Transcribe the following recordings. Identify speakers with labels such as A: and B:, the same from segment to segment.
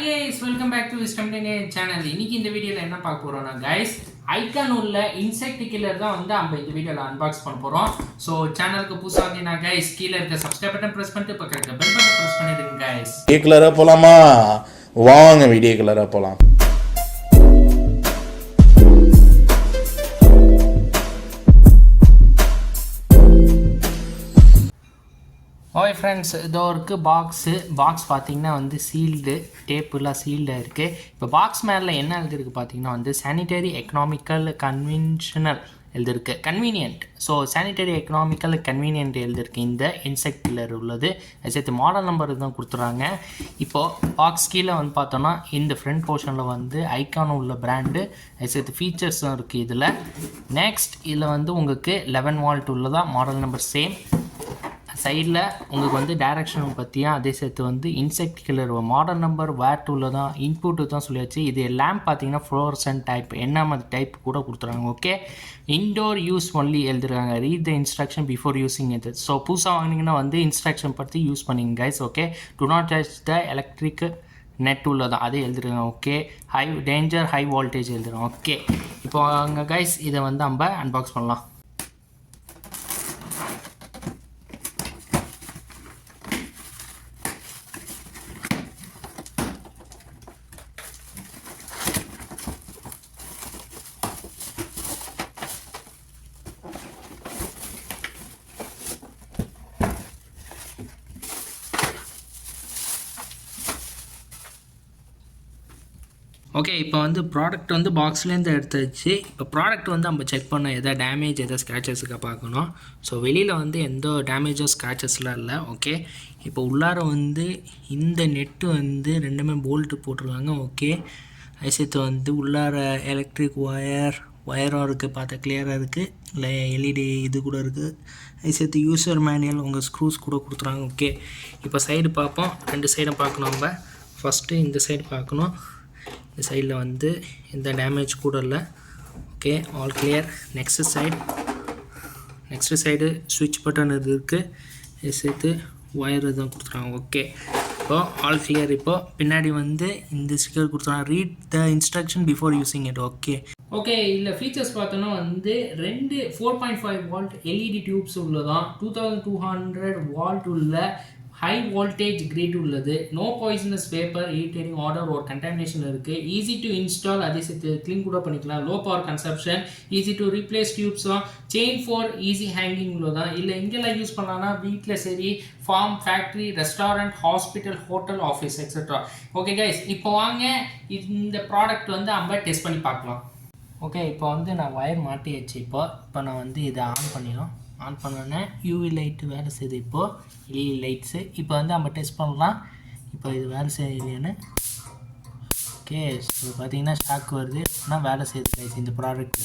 A: Hi guys, welcome back to 𝗙់𝗹𝗪 channel. இன்னைக்கு இந்த வீடியோல என்ன பார்க்க போறோம்னா guys, ஐகான் உள்ள இன்செக்ட் கில்லர் தான் வந்து நம்ம இந்த வீடியோல அன்பாக்ஸ் பண்ண போறோம். சோ சேனலுக்கு புதுசா வந்தீங்கன்னா guys, கீழ இருக்க subscribe button press பண்ணிட்டு பக்கத்துல இருக்க bell button press பண்ணிடுங்க guys.
B: வீடியோ கலரா போலாமா? வாங்க வீடியோ கலரா போலாம்.
A: ஓகே ஃப்ரெண்ட்ஸ், இதோ இருக்குது பாக்ஸ் பார்த்தீங்கன்னா வந்து சீல்டு டேப்புலாம் சீல்டாக இருக்குது. இப்போ பாக்ஸ் மேலே என்ன எழுதிருக்கு பார்த்தீங்கன்னா வந்து சானிடரி எக்கனாமிக்கல் கன்வென்ஷனல் எழுதிருக்கு, convenient. So sanitary economical convenient எழுதிருக்கு இந்த இன்செக்ட் கில்லர் உள்ளது. சேர்த்து மாடல் நம்பர் தான் கொடுத்துறாங்க. இப்போது பாக்ஸ் கீழே வந்து பார்த்தோன்னா இந்த ஃப்ரண்ட் போர்ஷனில் வந்து ஐகான் உள்ள பிராண்டு சேர்த்து ஃபீச்சர்ஸும் இருக்குது இதில். நெக்ஸ்ட் இதில் வந்து உங்களுக்கு 11 வால்ட் உள்ளதான், மாடல் நம்பர் சேம். சைடில் உங்களுக்கு வந்து டைரக்ஷன் பற்றியும் அதே சேர்த்து வந்து இன்செக்ட் கில்லர் மாடல் நம்பர் வேர் டூவில் தான் இன்புட்டு தான் சொல்லியாச்சு. இது லேம்ப் பார்த்தீங்கன்னா ஃப்ளோரசன்ட் டைப் என்ன மாதிரி டைப் கூட கொடுத்துறாங்க. ஓகே, இன்டோர் யூஸ் ஒன்லி எழுதுறாங்க, read the instruction before using இது. ஸோ புதுசாக வாங்கினீங்கன்னா வந்து இன்ஸ்ட்ரக்ஷன் பற்றி யூஸ் பண்ணிங்க guys. Okay, to not touch the electric net உள்ளதான் அதே எழுதுறாங்க. Okay, high danger high voltage எழுதுறோம். ஓகே, இப்போ அங்கே கைஸ் இதை வந்து நம்ம அன்பாக்ஸ் பண்ணலாம். ஓகே, இப்போ வந்து ப்ராடக்ட் வந்து பாக்ஸ்லேருந்து எடுத்துச்சு. இப்போ ப்ராடக்ட் வந்து நம்ம செக் பண்ண எதாவது டேமேஜ் எதாவது ஸ்க்ராச்சஸுக்காக பார்க்கணும். ஸோ வெளியில் வந்து எந்த டேமேஜோ ஸ்க்ராச்சஸ்லாம் இல்லை. ஓகே, இப்போ உள்ளார வந்து இந்த நெட்டு வந்து ரெண்டுமே போல்ட்டு போட்டிருக்காங்க. ஓகே, ஐசத்து வந்து உள்ளார எலக்ட்ரிக் ஒயரும் இருக்குது, பார்த்தா கிளியராக இருக்குது. இல்லை எல்இடி இது கூட இருக்குது. ஐசத்து யூசர் மேனுவல் உங்கள் ஸ்க்ரூஸ் கூட கொடுத்துறாங்க. ஓகே, இப்போ சைடு பார்ப்போம். ரெண்டு சைடும் பார்க்கணும். நம்ம ஃபஸ்ட்டு இந்த சைடு பார்க்கணும். இந்த சைடில் வந்து எந்த டேமேஜ் கூட இல்லை. Okay, all clear. Next side ஸ்விட்ச் பட்டன் இது இருக்குது, இது சேர்த்து ஒயர் தான் கொடுத்துருவாங்க. ஓகே, இப்போது ஆல் கிளியர். இப்போது பின்னாடி வந்து இந்த ஸ்டிக்கர் கொடுத்துருவாங்க, read the instruction before using it. Okay, இல்லை ஃபீச்சர்ஸ் பார்த்தோன்னா வந்து 4.5 வால்ட் எல்இடி டியூப்ஸ் உள்ளதான், 2200 வால்ட் உள்ள ஹை வோல்டேஜ் கிரிட் உள்ளது, no poisonous vapour irritating odour ஒரு கண்டாமினேஷன் இருக்குது, ஈஸி டு இன்ஸ்டால் அதே சேர்த்து க்ளீன் கூட பண்ணிக்கலாம், low power consumption, easy to replace டியூப்ஸும், செயின் ஃபார் ஈஸி ஹேங்கிங் உள்ளதான். இல்லை இங்கெல்லாம் யூஸ் பண்ணலாம்னா வீட்டில் சரி, farm, factory, restaurant, hospital, hotel, office etcetera. Okay guys, இப்போ வாங்க இந்த ப்ராடக்ட் வந்து நம்ம டெஸ்ட் பண்ணி பார்க்கலாம். ஓகே, இப்போ வந்து நான் ஒயர் மாட்டியாச்சு. இப்போ நான் வந்து இதை ஆன் பண்ணோன்னே யூவி லைட்டு வேலை செய்யுது. இப்போது எல்இடி லைட்ஸு இப்போ வந்து நம்ம டெஸ்ட் பண்ணலாம். இப்போ இது வேலை செய்யலையான்னு. ஓகே, ஸோ பார்த்தீங்கன்னா ஸ்டாக் வருது, ஆனால் வேலை செய்யுது கைஸ் இந்த ப்ராடக்ட்.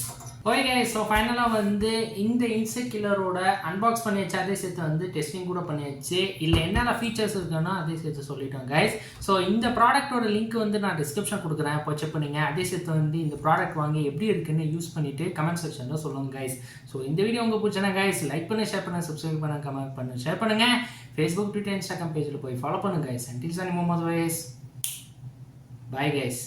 A: ஓகே கைஸ், ஸோ ஃபைனலாக வந்து இந்த இன்செக்ட் கில்லரோட அன்பாக்ஸ் பண்ணியாச்சு, அதே சேர்த்து வந்து டெஸ்டிங் கூட பண்ணியாச்சு. இல்லை என்னென்ன ஃபீச்சர்ஸ் இருக்குன்னா அதே சேர்த்து சொல்லிட்டோம் கைஸ். ஸோ இந்த ப்ராடக்டோட லிங்க் வந்து நான் டிஸ்கிரிப்ஷன் கொடுக்குறேன், இப்போ செக் பண்ணுங்க. அதே சேர்த்து வந்து இந்த ப்ராடக்ட் வாங்கி எப்படி இருக்குன்னு யூஸ் பண்ணிவிட்டு கமெண்ட் செக்ஷனில் சொல்லுங்கள் கைஸ். ஸோ இந்த வீடியோ உங்களுக்கு பிடிச்சனா கைஸ் லைக் பண்ணி ஷேர் பண்ணுங்கள், சப்ஸ்கிரைப் பண்ணுங்கள், கமெண்ட் பண்ணுங்கள், ஷேர் பண்ணுங்கள். ஃபேஸ்புக், ட்விட்டர், இன்ஸ்டாகிராம் பேஜில் போய் ஃபாலோ பண்ணுங்கள் கைஸ். அன்டில் சனி முகமது வைஸ், பாய் கைஸ்.